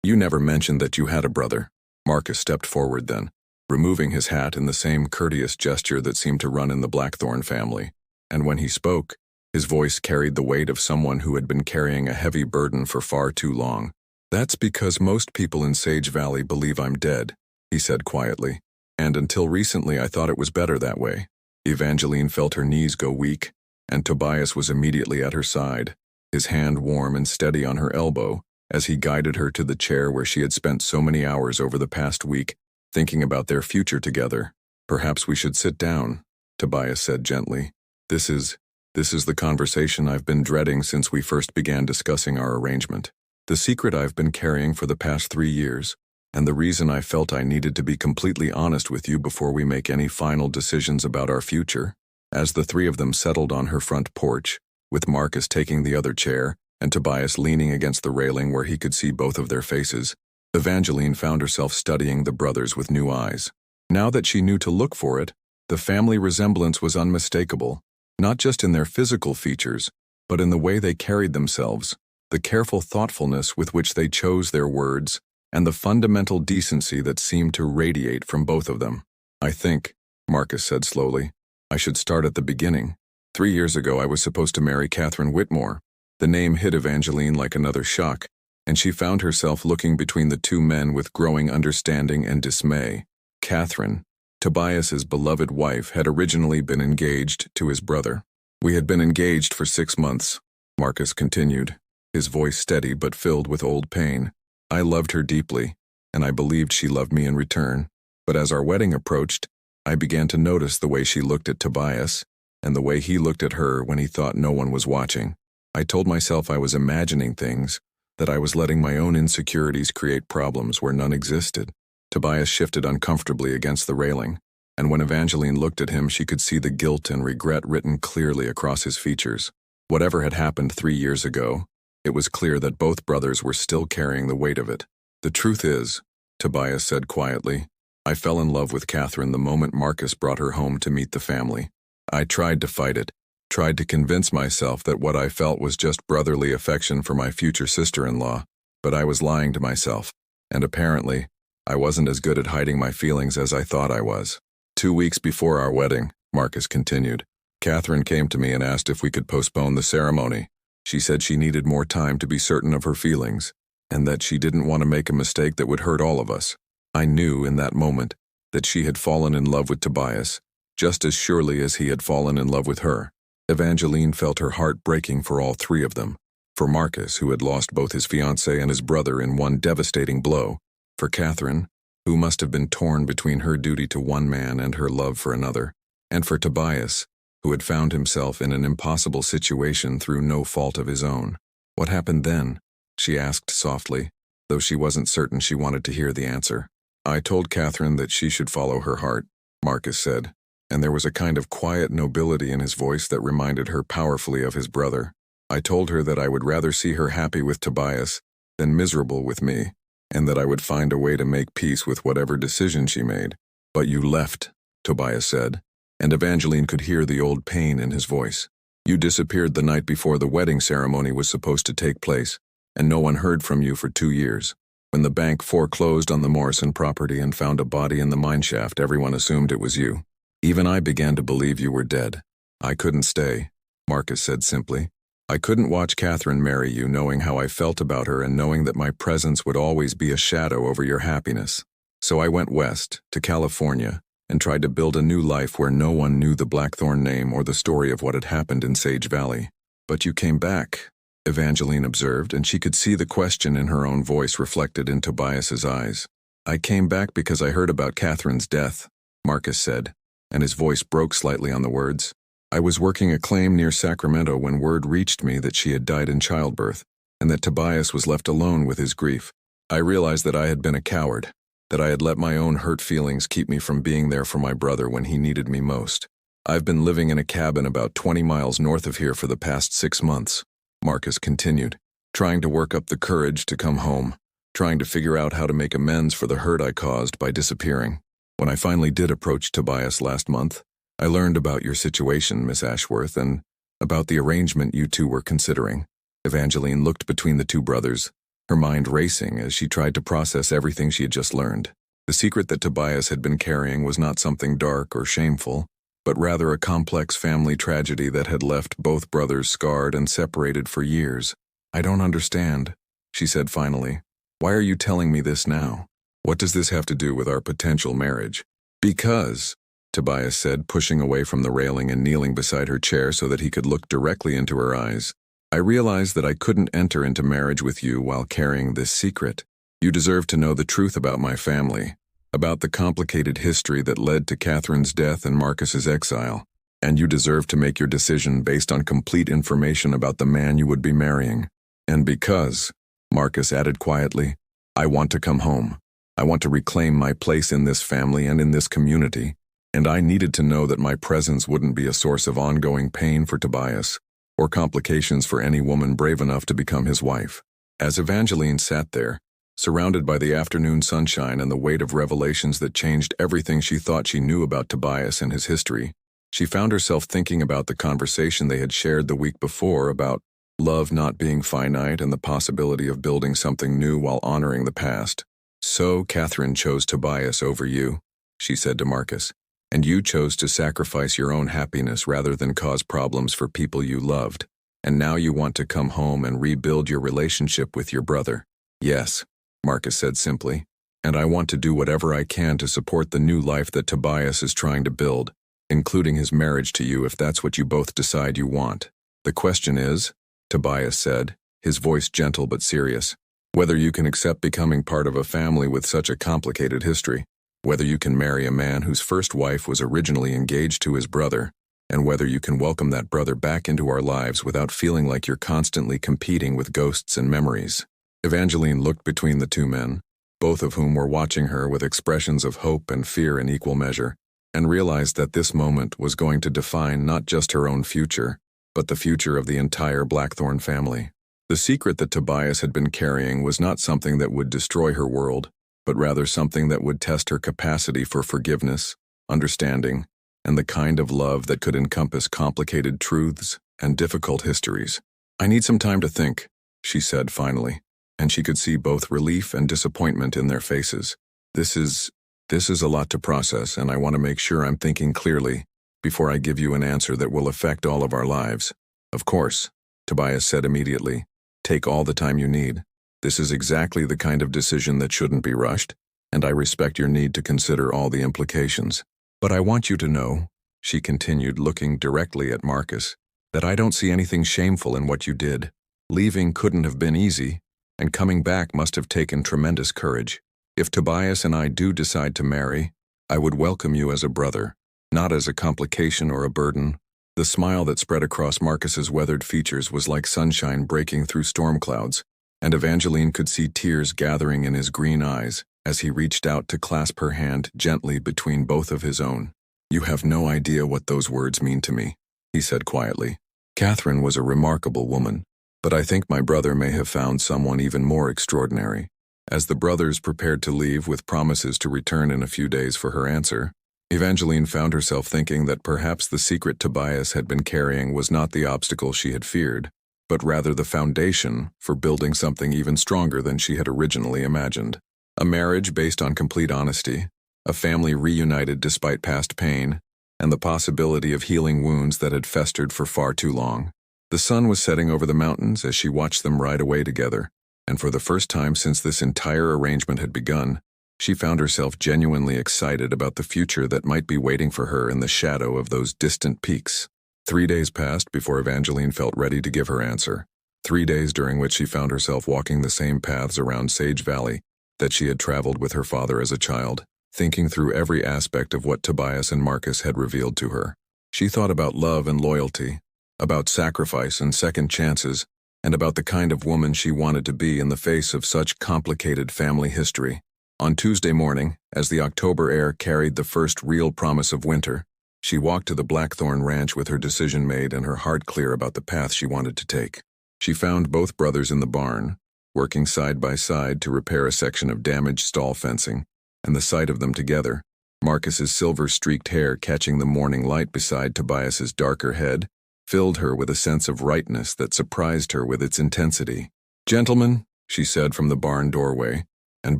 You never mentioned that you had a brother." Marcus stepped forward then, removing his hat in the same courteous gesture that seemed to run in the Blackthorne family, and when he spoke, his voice carried the weight of someone who had been carrying a heavy burden for far too long. "That's because most people in Sage Valley believe I'm dead," he said quietly, "and until recently I thought it was better that way." Evangeline felt her knees go weak, and Tobias was immediately at her side, his hand warm and steady on her elbow, as he guided her to the chair where she had spent so many hours over the past week, thinking about their future together. "Perhaps we should sit down," Tobias said gently. This is the conversation I've been dreading since we first began discussing our arrangement. The secret I've been carrying for the past 3 years, and the reason I felt I needed to be completely honest with you before we make any final decisions about our future." As the three of them settled on her front porch, with Marcus taking the other chair, and Tobias leaning against the railing where he could see both of their faces, Evangeline found herself studying the brothers with new eyes. Now that she knew to look for it, the family resemblance was unmistakable, not just in their physical features, but in the way they carried themselves, the careful thoughtfulness with which they chose their words, and the fundamental decency that seemed to radiate from both of them. "I think," Marcus said slowly, "I should start at the beginning. 3 years ago I was supposed to marry Catherine Whitmore." The name hit Evangeline like another shock, and she found herself looking between the two men with growing understanding and dismay. Catherine, Tobias's beloved wife, had originally been engaged to his brother. "We had been engaged for 6 months," Marcus continued, his voice steady but filled with old pain. "I loved her deeply, and I believed she loved me in return. But as our wedding approached, I began to notice the way she looked at Tobias, and the way he looked at her when he thought no one was watching. I told myself I was imagining things, that I was letting my own insecurities create problems where none existed." Tobias shifted uncomfortably against the railing, and when Evangeline looked at him she could see the guilt and regret written clearly across his features. Whatever had happened 3 years ago, it was clear that both brothers were still carrying the weight of it. "The truth is," Tobias said quietly, "I fell in love with Catherine the moment Marcus brought her home to meet the family. I tried to fight it, tried to convince myself that what I felt was just brotherly affection for my future sister-in-law, but I was lying to myself, and apparently, I wasn't as good at hiding my feelings as I thought I was." 2 weeks before our wedding, Marcus continued, Catherine came to me and asked if we could postpone the ceremony. She said she needed more time to be certain of her feelings, and that she didn't want to make a mistake that would hurt all of us. I knew in that moment that she had fallen in love with Tobias, just as surely as he had fallen in love with her. Evangeline felt her heart breaking for all three of them. For Marcus, who had lost both his fiancée and his brother in one devastating blow. For Catherine, who must have been torn between her duty to one man and her love for another. And for Tobias, who had found himself in an impossible situation through no fault of his own. "What happened then?" she asked softly, though she wasn't certain she wanted to hear the answer. "I told Catherine that she should follow her heart," Marcus said, and there was a kind of quiet nobility in his voice that reminded her powerfully of his brother. "I told her that I would rather see her happy with Tobias than miserable with me, and that I would find a way to make peace with whatever decision she made." "But you left," Tobias said, and Evangeline could hear the old pain in his voice. "You disappeared the night before the wedding ceremony was supposed to take place, and no one heard from you for 2 years. When the bank foreclosed on the Morrison property and found a body in the mineshaft, everyone assumed it was you. Even I began to believe you were dead. I couldn't stay," Marcus said simply. "I couldn't watch Catherine marry you knowing how I felt about her and knowing that my presence would always be a shadow over your happiness. So I went west, to California, and tried to build a new life where no one knew the Blackthorn name or the story of what had happened in Sage Valley. But you came back," Evangeline observed, and she could see the question in her own voice reflected in Tobias's eyes. "I came back because I heard about Catherine's death," Marcus said, and his voice broke slightly on the words. "I was working a claim near Sacramento when word reached me that she had died in childbirth, and that Tobias was left alone with his grief. I realized that I had been a coward, that I had let my own hurt feelings keep me from being there for my brother when he needed me most. I've been living in a cabin about 20 miles north of here for the past 6 months, Marcus continued, trying to work up the courage to come home, trying to figure out how to make amends for the hurt I caused by disappearing. When I finally did approach Tobias last month, I learned about your situation, Miss Ashworth, and about the arrangement you two were considering." Evangeline looked between the two brothers, her mind racing as she tried to process everything she had just learned. The secret that Tobias had been carrying was not something dark or shameful, but rather a complex family tragedy that had left both brothers scarred and separated for years. "I don't understand," she said finally. "Why are you telling me this now? What does this have to do with our potential marriage?" "Because," Tobias said, pushing away from the railing and kneeling beside her chair so that he could look directly into her eyes, "I realized that I couldn't enter into marriage with you while carrying this secret. You deserve to know the truth about my family, about the complicated history that led to Catherine's death and Marcus's exile, and you deserve to make your decision based on complete information about the man you would be marrying. And because," Marcus added quietly, "I want to come home. I want to reclaim my place in this family and in this community, and I needed to know that my presence wouldn't be a source of ongoing pain for Tobias, or complications for any woman brave enough to become his wife." As Evangeline sat there, Surrounded by the afternoon sunshine and the weight of revelations that changed everything she thought she knew about Tobias and his history, she found herself thinking about the conversation they had shared the week before about love not being finite and the possibility of building something new while honoring the past. "So Catherine chose Tobias over you," she said to Marcus, "and you chose to sacrifice your own happiness rather than cause problems for people you loved. And now you want to come home and rebuild your relationship with your brother." "Yes," Marcus said simply, "and I want to do whatever I can to support the new life that Tobias is trying to build, including his marriage to you if that's what you both decide you want. The question is," Tobias said, his voice gentle but serious, "whether you can accept becoming part of a family with such a complicated history, whether you can marry a man whose first wife was originally engaged to his brother, and whether you can welcome that brother back into our lives without feeling like you're constantly competing with ghosts and memories." Evangeline looked between the two men, both of whom were watching her with expressions of hope and fear in equal measure, and realized that this moment was going to define not just her own future, but the future of the entire Blackthorn family. The secret that Tobias had been carrying was not something that would destroy her world, but rather something that would test her capacity for forgiveness, understanding, and the kind of love that could encompass complicated truths and difficult histories. "I need some time to think," she said finally, and she could see both relief and disappointment in their faces. This is a lot to process, and I want to make sure I'm thinking clearly before I give you an answer that will affect all of our lives." "Of course," Tobias said immediately. "Take all the time you need. This is exactly the kind of decision that shouldn't be rushed, and I respect your need to consider all the implications. But I want you to know," she continued, looking directly at Marcus, "that I don't see anything shameful in what you did. Leaving couldn't have been easy, and coming back must have taken tremendous courage. If Tobias and I do decide to marry, I would welcome you as a brother, not as a complication or a burden." The smile that spread across Marcus's weathered features was like sunshine breaking through storm clouds, and Evangeline could see tears gathering in his green eyes as he reached out to clasp her hand gently between both of his own. "You have no idea what those words mean to me," he said quietly. "Catherine was a remarkable woman, but I think my brother may have found someone even more extraordinary." As the brothers prepared to leave with promises to return in a few days for her answer, Evangeline found herself thinking that perhaps the secret Tobias had been carrying was not the obstacle she had feared, but rather the foundation for building something even stronger than she had originally imagined. A marriage based on complete honesty, a family reunited despite past pain, and the possibility of healing wounds that had festered for far too long. The sun was setting over the mountains as she watched them ride away together, and for the first time since this entire arrangement had begun, she found herself genuinely excited about the future that might be waiting for her in the shadow of those distant peaks. 3 days passed before Evangeline felt ready to give her answer. 3 days during which she found herself walking the same paths around Sage Valley that she had traveled with her father as a child, thinking through every aspect of what Tobias and Marcus had revealed to her. She thought about love and loyalty, about sacrifice and second chances, and about the kind of woman she wanted to be in the face of such complicated family history. On Tuesday morning, as the October air carried the first real promise of winter, she walked to the Blackthorn Ranch with her decision made and her heart clear about the path she wanted to take. She found both brothers in the barn, working side by side to repair a section of damaged stall fencing, and the sight of them together, Marcus's silver-streaked hair catching the morning light beside Tobias's darker head, filled her with a sense of rightness that surprised her with its intensity. "Gentlemen," she said from the barn doorway, and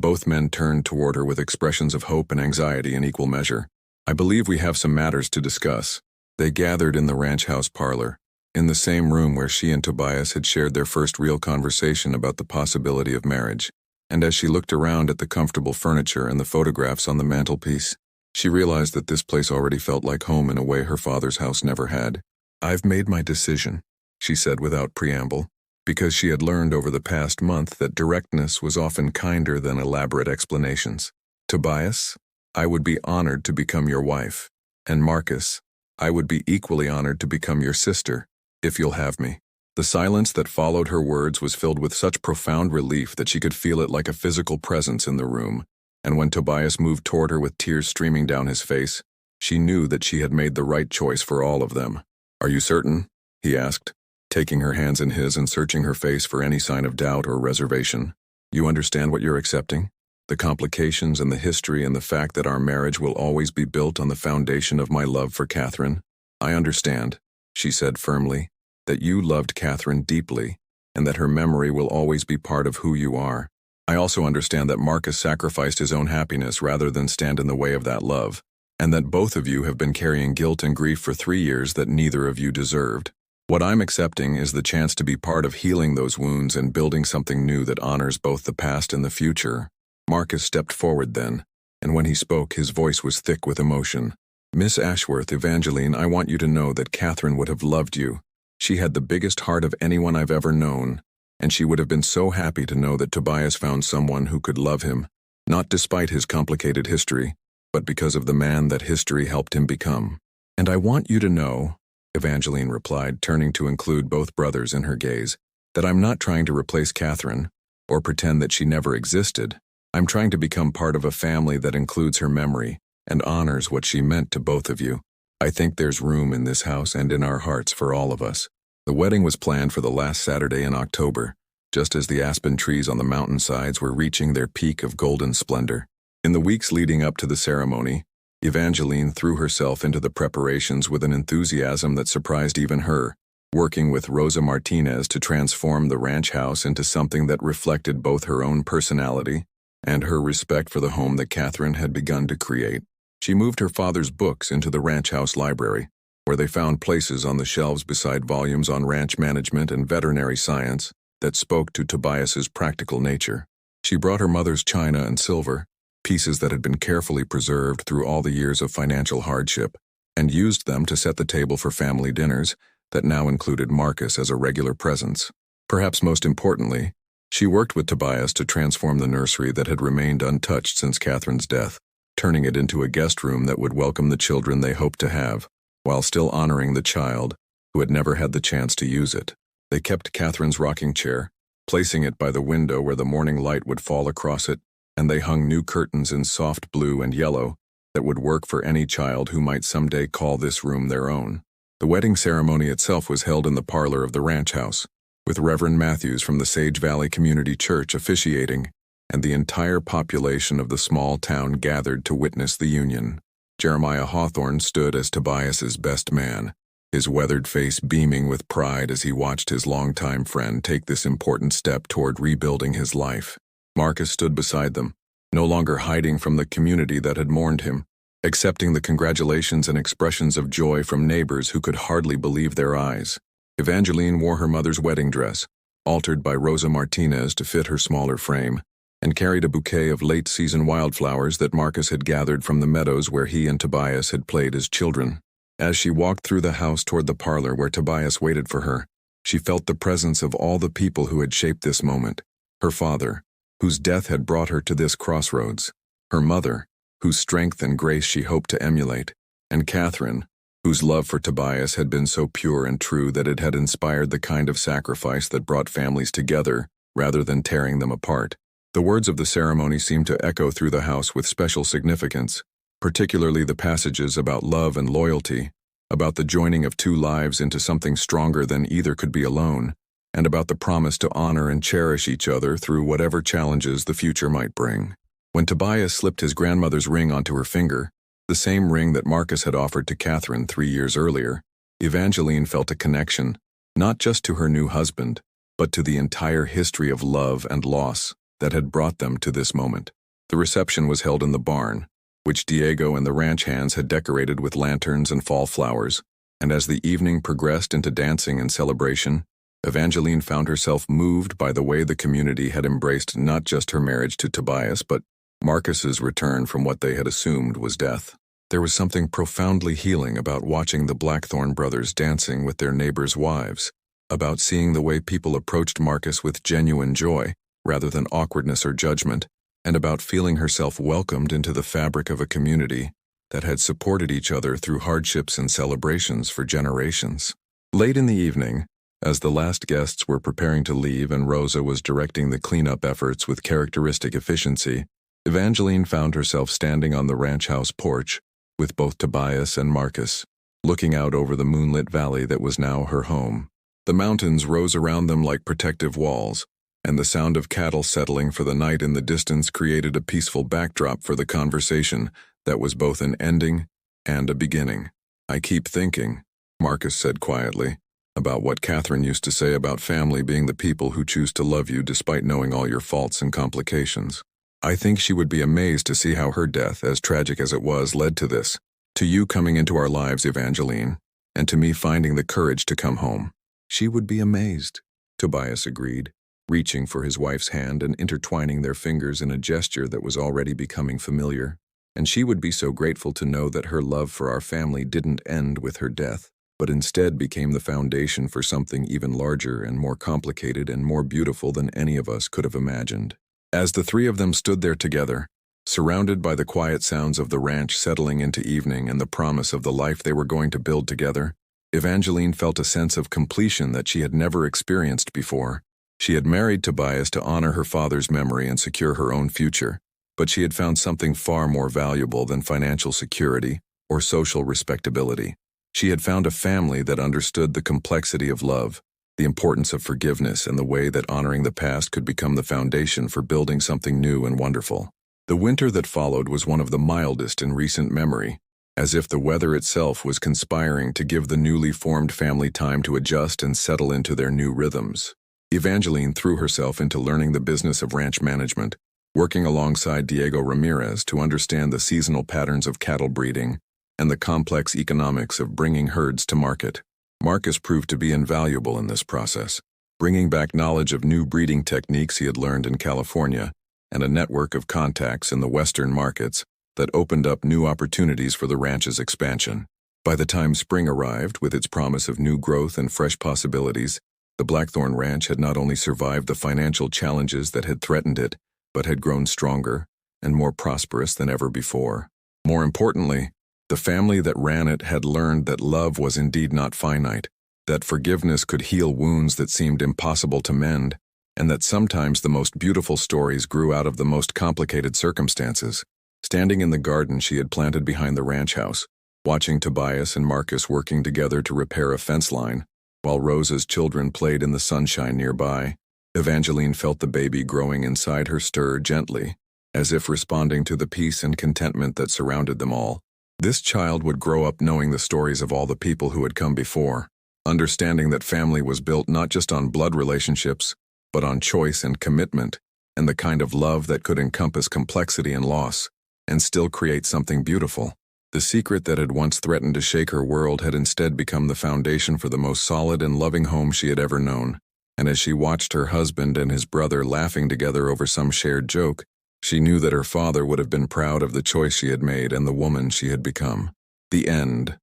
both men turned toward her with expressions of hope and anxiety in equal measure, "I believe we have some matters to discuss." They gathered in the ranch house parlor, in the same room where she and Tobias had shared their first real conversation about the possibility of marriage, and as she looked around at the comfortable furniture and the photographs on the mantelpiece, she realized that this place already felt like home in a way her father's house never had. "I've made my decision," she said without preamble, because she had learned over the past month that directness was often kinder than elaborate explanations. "Tobias, I would be honored to become your wife, and Marcus, I would be equally honored to become your sister, if you'll have me." The silence that followed her words was filled with such profound relief that she could feel it like a physical presence in the room, and when Tobias moved toward her with tears streaming down his face, she knew that she had made the right choice for all of them. "Are you certain?" he asked, taking her hands in his and searching her face for any sign of doubt or reservation. You understand what you're accepting? The complications and the history and the fact that our marriage will always be built on the foundation of my love for Catherine? I understand, she said firmly, that you loved Catherine deeply, and that her memory will always be part of who you are. I also understand that Marcus sacrificed his own happiness rather than stand in the way of that love, and that both of you have been carrying guilt and grief for 3 years that neither of you deserved. What I'm accepting is the chance to be part of healing those wounds and building something new that honors both the past and the future. Marcus stepped forward then, and when he spoke, his voice was thick with emotion. Miss Ashworth, Evangeline, I want you to know that Catherine would have loved you. She had the biggest heart of anyone I've ever known, and she would have been so happy to know that Tobias found someone who could love him, not despite his complicated history, but because of the man that history helped him become. And I want you to know, Evangeline replied, turning to include both brothers in her gaze, that I'm not trying to replace Catherine, or pretend that she never existed. I'm trying to become part of a family that includes her memory and honors what she meant to both of you. I think there's room in this house and in our hearts for all of us. The wedding was planned for the last Saturday in October, just as the aspen trees on the mountainsides were reaching their peak of golden splendor. In the weeks leading up to the ceremony, Evangeline threw herself into the preparations with an enthusiasm that surprised even her, working with Rosa Martinez to transform the ranch house into something that reflected both her own personality and her respect for the home that Catherine had begun to create. She moved her father's books into the ranch house library, where they found places on the shelves beside volumes on ranch management and veterinary science that spoke to Tobias's practical nature. She brought her mother's china and silver, pieces that had been carefully preserved through all the years of financial hardship, and used them to set the table for family dinners that now included Marcus as a regular presence. Perhaps most importantly, she worked with Tobias to transform the nursery that had remained untouched since Catherine's death, turning it into a guest room that would welcome the children they hoped to have, while still honoring the child who had never had the chance to use it. They kept Catherine's rocking chair, placing it by the window where the morning light would fall across it, and they hung new curtains in soft blue and yellow that would work for any child who might someday call this room their own. The wedding ceremony itself was held in the parlor of the ranch house, with Reverend Matthews from the Sage Valley Community Church officiating, and the entire population of the small town gathered to witness the union. Jeremiah Hawthorne stood as Tobias's best man, his weathered face beaming with pride as he watched his longtime friend take this important step toward rebuilding his life. Marcus stood beside them, no longer hiding from the community that had mourned him, accepting the congratulations and expressions of joy from neighbors who could hardly believe their eyes. Evangeline wore her mother's wedding dress, altered by Rosa Martinez to fit her smaller frame, and carried a bouquet of late-season wildflowers that Marcus had gathered from the meadows where he and Tobias had played as children. As she walked through the house toward the parlor where Tobias waited for her, she felt the presence of all the people who had shaped this moment. Her father, whose death had brought her to this crossroads, her mother, whose strength and grace she hoped to emulate, and Catherine, whose love for Tobias had been so pure and true that it had inspired the kind of sacrifice that brought families together rather than tearing them apart. The words of the ceremony seemed to echo through the house with special significance, particularly the passages about love and loyalty, about the joining of two lives into something stronger than either could be alone, and about the promise to honor and cherish each other through whatever challenges the future might bring. When Tobias slipped his grandmother's ring onto her finger, the same ring that Marcus had offered to Catherine 3 years earlier, Evangeline felt a connection, not just to her new husband, but to the entire history of love and loss that had brought them to this moment. The reception was held in the barn, which Diego and the ranch hands had decorated with lanterns and fall flowers, and as the evening progressed into dancing and celebration, Evangeline found herself moved by the way the community had embraced not just her marriage to Tobias, but Marcus's return from what they had assumed was death. There was something profoundly healing about watching the Blackthorne brothers dancing with their neighbors' wives, about seeing the way people approached Marcus with genuine joy, rather than awkwardness or judgment, and about feeling herself welcomed into the fabric of a community that had supported each other through hardships and celebrations for generations. Late in the evening, as the last guests were preparing to leave and Rosa was directing the cleanup efforts with characteristic efficiency, Evangeline found herself standing on the ranch house porch with both Tobias and Marcus, looking out over the moonlit valley that was now her home. The mountains rose around them like protective walls, and the sound of cattle settling for the night in the distance created a peaceful backdrop for the conversation that was both an ending and a beginning. "I keep thinking," Marcus said quietly, "about what Catherine used to say about family being the people who choose to love you despite knowing all your faults and complications. I think she would be amazed to see how her death, as tragic as it was, led to this. To you coming into our lives, Evangeline, and to me finding the courage to come home." "She would be amazed," Tobias agreed, reaching for his wife's hand and intertwining their fingers in a gesture that was already becoming familiar. "And she would be so grateful to know that her love for our family didn't end with her death, but instead became the foundation for something even larger and more complicated and more beautiful than any of us could have imagined." As the three of them stood there together, surrounded by the quiet sounds of the ranch settling into evening and the promise of the life they were going to build together, Evangeline felt a sense of completion that she had never experienced before. She had married Tobias to honor her father's memory and secure her own future, but she had found something far more valuable than financial security or social respectability. She had found a family that understood the complexity of love, the importance of forgiveness, and the way that honoring the past could become the foundation for building something new and wonderful. The winter that followed was one of the mildest in recent memory, as if the weather itself was conspiring to give the newly formed family time to adjust and settle into their new rhythms. Evangeline threw herself into learning the business of ranch management, working alongside Diego Ramirez to understand the seasonal patterns of cattle breeding and the complex economics of bringing herds to market. Marcus proved to be invaluable in this process, bringing back knowledge of new breeding techniques he had learned in California and a network of contacts in the Western markets that opened up new opportunities for the ranch's expansion. By the time spring arrived, with its promise of new growth and fresh possibilities, the Blackthorn Ranch had not only survived the financial challenges that had threatened it, but had grown stronger and more prosperous than ever before. More importantly, the family that ran it had learned that love was indeed not finite, that forgiveness could heal wounds that seemed impossible to mend, and that sometimes the most beautiful stories grew out of the most complicated circumstances. Standing in the garden she had planted behind the ranch house, watching Tobias and Marcus working together to repair a fence line, while Rosa's children played in the sunshine nearby, Evangeline felt the baby growing inside her stir gently, as if responding to the peace and contentment that surrounded them all. This child would grow up knowing the stories of all the people who had come before, understanding that family was built not just on blood relationships, but on choice and commitment, and the kind of love that could encompass complexity and loss, and still create something beautiful. The secret that had once threatened to shake her world had instead become the foundation for the most solid and loving home she had ever known. And as she watched her husband and his brother laughing together over some shared joke, she knew that her father would have been proud of the choice she had made and the woman she had become. The end.